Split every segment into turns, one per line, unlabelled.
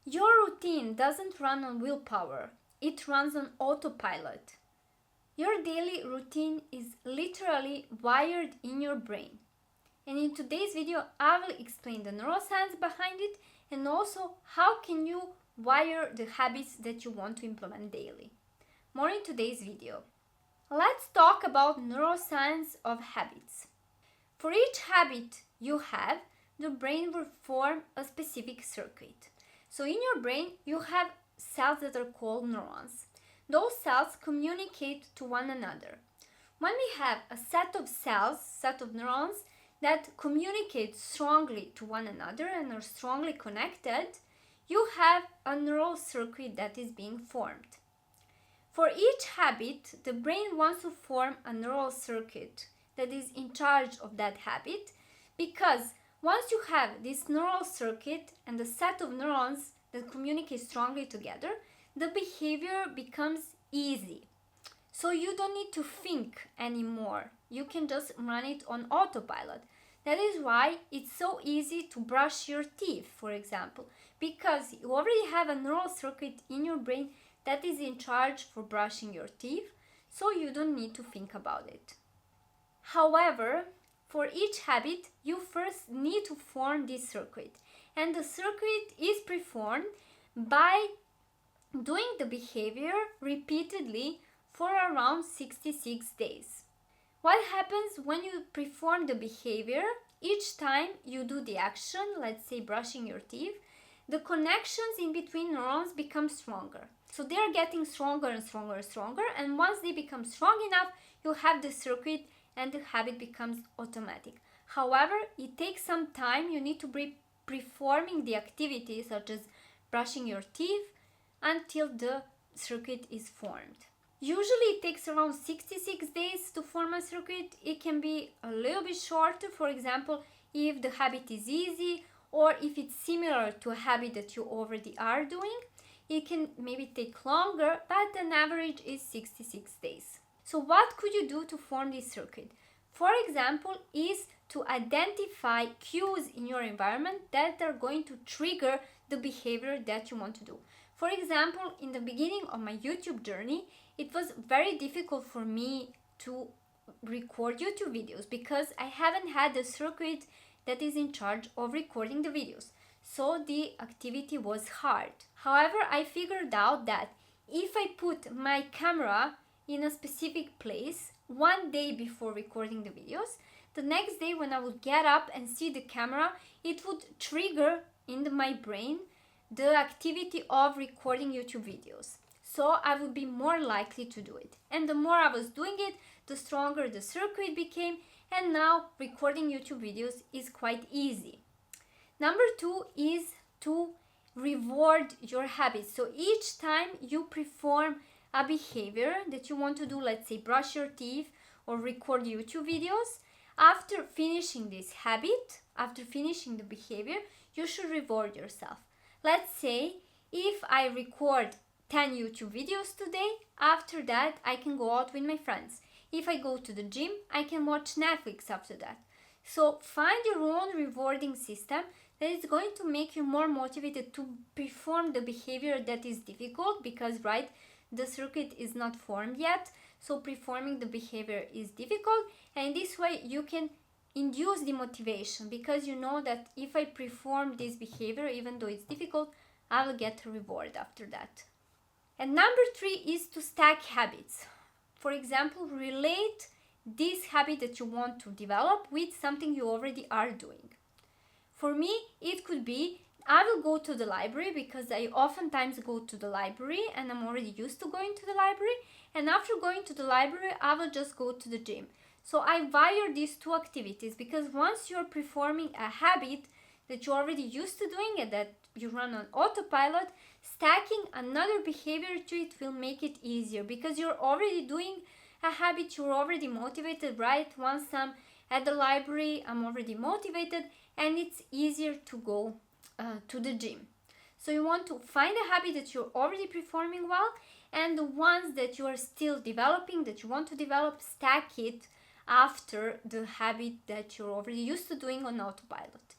Your routine doesn't run on willpower, it runs on autopilot. Your daily routine is literally wired in your brain. And in today's video, I will explain the neuroscience behind it and also how can you wire the habits that you want to implement daily. More in today's video. Let's talk about neuroscience of habits. For each habit you have, the brain will form a specific circuit. So in your brain, you have cells that are called neurons. Those cells communicate to one another. When we have a set of cells, set of neurons that communicate strongly to one another and are strongly connected, you have a neural circuit that is being formed. For each habit, the brain wants to form a neural circuit that is in charge of that habit, because once you have this neural circuit and the set of neurons that communicate strongly together, the behavior becomes easy. So you don't need to think anymore. You can just run it on autopilot. That is why it's so easy to brush your teeth, for example, because you already have a neural circuit in your brain that is in charge for brushing your teeth, so you don't need to think about it. However, for each habit, you first need to form this circuit, and the circuit is performed by doing the behavior repeatedly for around 66 days. What happens when you perform the behavior? Each time you do the action, let's say brushing your teeth, the connections in between neurons become stronger. So they are getting stronger and stronger and stronger, and once they become strong enough, you have the circuit and the habit becomes automatic. However, it takes some time. You need to be performing the activities such as brushing your teeth until the circuit is formed. Usually it takes around 66 days to form a circuit. It can be a little bit shorter, for example, if the habit is easy or if it's similar to a habit that you already are doing. It can maybe take longer, but an average is 66 days. So what could you do to form this circuit? For example, is to identify cues in your environment that are going to trigger the behavior that you want to do. For example, in the beginning of my YouTube journey, it was very difficult for me to record YouTube videos because I haven't had the circuit that is in charge of recording the videos. So the activity was hard. However, I figured out that if I put my camera in a specific place one day before recording the videos, the next day when I would get up and see the camera, it would trigger in my brain the activity of recording YouTube videos. So I would be more likely to do it. And the more I was doing it, the stronger the circuit became, and now recording YouTube videos is quite easy. Number 2 is to reward your habits. So each time you perform a behavior that you want to do, let's say brush your teeth or record YouTube videos, after finishing this habit, after finishing the behavior, you should reward yourself. Let's say if I record 10 YouTube videos today, after that I can go out with my friends. If I go to the gym, I can watch Netflix after that. So find your own rewarding system that is going to make you more motivated to perform the behavior that is difficult because, right, the circuit is not formed yet. So performing the behavior is difficult, and this way you can induce the motivation because you know that if I perform this behavior, even though it's difficult, I will get a reward after that. And number 3 is to stack habits. For example, relate this habit that you want to develop with something you already are doing. For me, it could be I will go to the library because I oftentimes go to the library and I'm already used to going to the library. And after going to the library, I will just go to the gym. So I wire these two activities because once you're performing a habit that you're already used to doing and that you run on autopilot, stacking another behavior to it will make it easier because you're already doing a habit, you're already motivated, right? Once I'm at the library, I'm already motivated and it's easier to go to the gym. So you want to find a habit that you're already performing well, and the ones that you are still developing, that you want to develop, stack it after the habit that you're already used to doing on autopilot.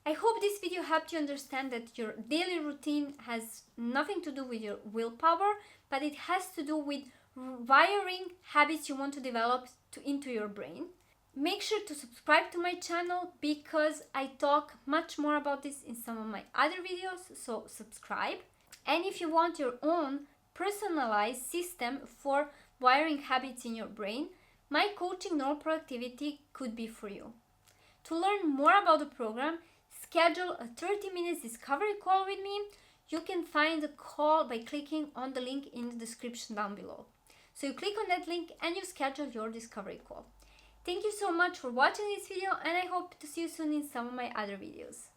I hope this video helped you understand that your daily routine has nothing to do with your willpower, but it has to do with wiring habits you want to develop into your brain. Make sure to subscribe to my channel because I talk much more about this in some of my other videos, so subscribe. And if you want your own personalized system for wiring habits in your brain, my coaching Neuroproductivity could be for you. To learn more about the program, schedule a 30-minute discovery call with me. You can find the call by clicking on the link in the description down below. So you click on that link and you schedule your discovery call. Thank you so much for watching this video, and I hope to see you soon in some of my other videos.